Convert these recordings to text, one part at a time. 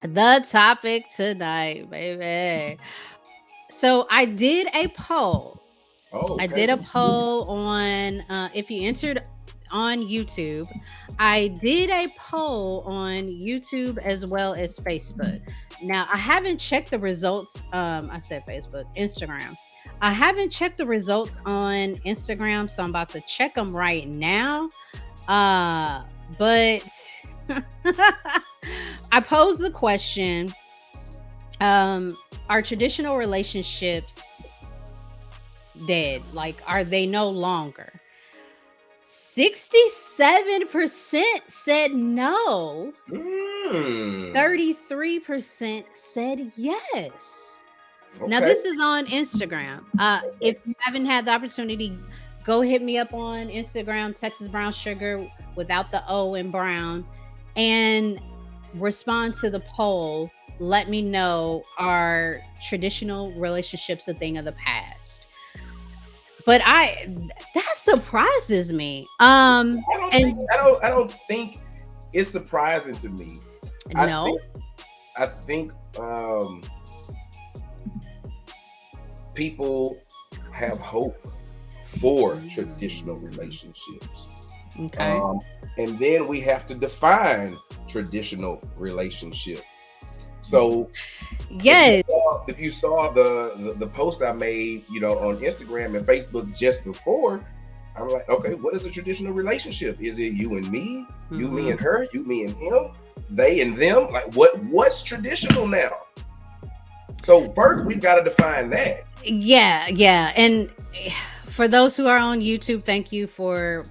The topic tonight, baby. So I did a poll. Oh, I okay. did a Let's get it. poll on if you entered on YouTube. I did a poll on YouTube as well as Facebook. Now I haven't checked the results. I said Facebook, Instagram. I haven't checked the results on Instagram, so I'm about to check them right now. But I posed the question: um, Are traditional relationships dead? Like, are they no longer? 67% said no. Mm, 33% said yes. Now, okay. this is on Instagram. If Okay. you haven't had the opportunity, go hit me up on Instagram, Texas Brown Sugar without the O in brown, and respond to the poll. Let me know, are traditional relationships a thing of the past? But that surprises me. And I don't think it's surprising to me. I think no. I think people have hope for traditional Mm, relationships. okay. Um, and then we have to define traditional relationship. So Yes. if you saw the post I made, on Instagram and Facebook just before, I'm like, okay, what is a traditional relationship? Is it you and me, you, me Hmm. and her, you, me and him, they and them? Like what's traditional now? So first we've got to define that. Yeah, yeah. And for those who are on YouTube, thank you for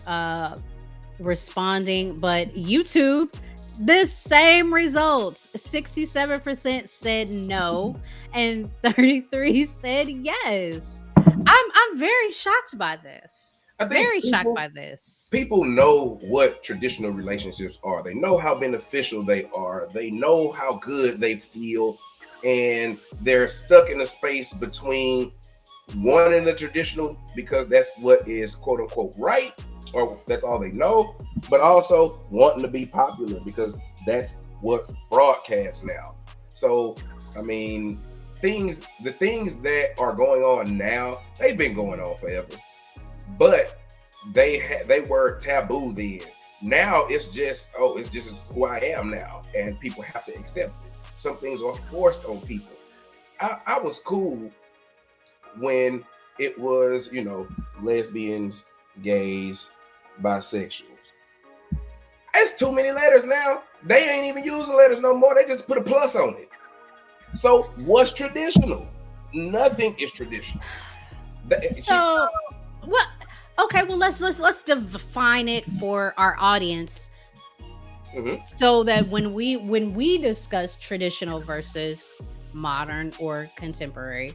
responding. But YouTube, the same results. 67% said no and 33 said yes. I'm very shocked by this. I think Very shocked by this. people know what traditional relationships are. They know how beneficial they are. They know how good they feel, and they're stuck in a space between wanting the traditional because that's what is quote unquote right, or that's all they know, but also wanting to be popular because that's what's broadcast now. So, I mean, the things that are going on now, they've been going on forever, but they were taboo then. Now it's just who I am now, and people have to accept it. Some things are forced on people. I was cool when it was, lesbians, gays, bisexuals. It's too many letters now. They ain't even using letters no more. They just put a plus on it. So what's traditional? Nothing is traditional. She, So, what? Okay, well let's define it for our audience mhm. so that when we discuss traditional versus modern or contemporary,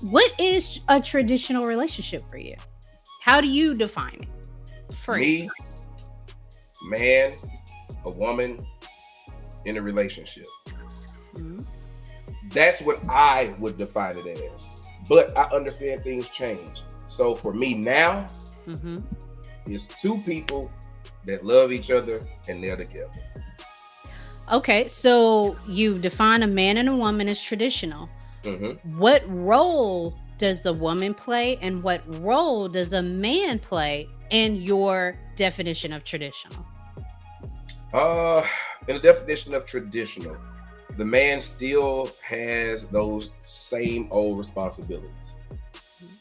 what is a traditional relationship for you? How do you define it for you? Me, man, a woman in a relationship. Mhm. That's what I would define it as. But I understand things change. So for me now, Mhm. it's two people that love each other and they're together. Okay, so you define a man and a woman as traditional. Hmm. What role does the woman play and what role does a man play in your definition of traditional? Uh, in the definition of traditional, the man still has those same old responsibilities: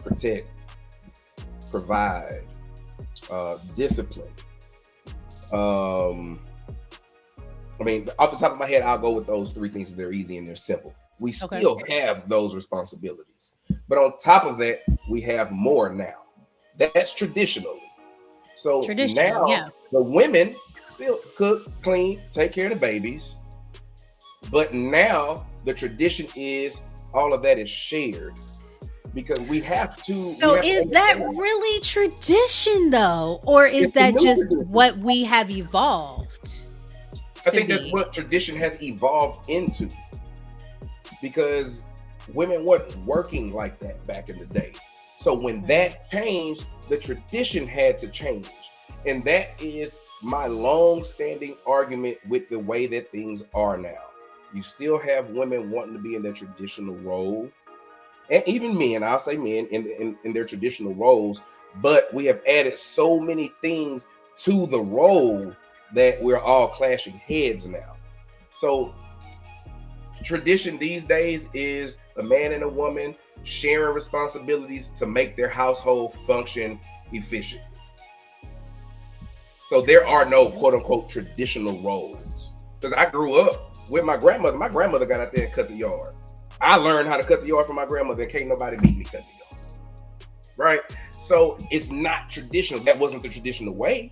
protect, provide, discipline. Um, I mean, off the top of my head, I'll go with those three things. They're easy and they're simple. We Okay. still have those responsibilities, but on top of that, we have more now. That's traditionally. So Traditional, now yeah. the women still cook, clean, take care of the babies, but now the tradition is all of that is shared because we So have to is that understand really tradition though? Or is it's the that new just tradition. what we have evolved I to think that's be? what tradition has evolved into because women weren't working like that back in the day. So when Mm. that changed, the tradition had to change. And that is my long standing argument with the way that things are now. You still have women wanting to be in their traditional role, and even men, I'll say men in their traditional roles, but we have added so many things to the role that we're all clashing heads now. So tradition these days is a man and a woman sharing responsibilities to make their household function efficient. So there are no quote unquote traditional roles. Because I grew up with my grandmother. My grandmother got out there and cut the yard. I learned how to cut the yard from my grandmother, and can't nobody beat me cut the yard. Right? So it's not traditional. That wasn't the traditional way,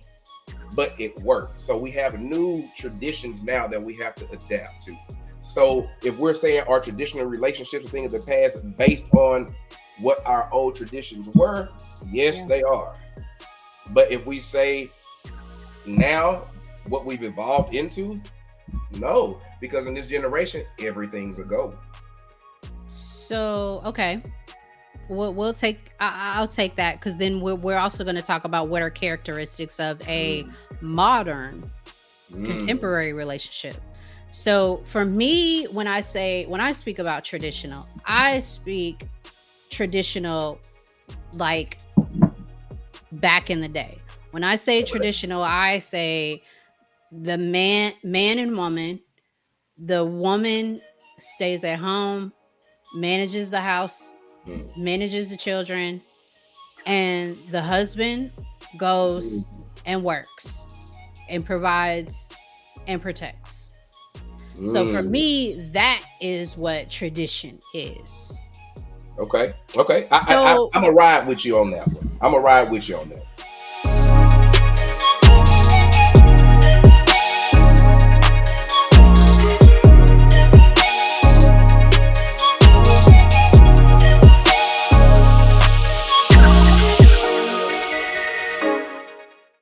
but it worked. So we have new traditions now that we have to adapt to. So if we're saying our traditional relationships are things of the past based on what our old traditions were, yes, Yeah. they are. But if we say now what we've evolved into, no, because in this generation, everything's a go. So, okay. We'll take I'll take that, because then we're also going to talk about what are characteristics of a Mm, modern mm, contemporary relationship. So for me, when I speak about traditional, I speak traditional like back in the day. When I say okay. traditional, I say the man and woman, the woman stays at home, manages the house, Mm, manages the children, and the husband goes mm, and works and provides and protects. So for mm. me, that is what tradition is. Okay. Okay. So I'm gonna ride with you on that one. I'm gonna ride with you on that.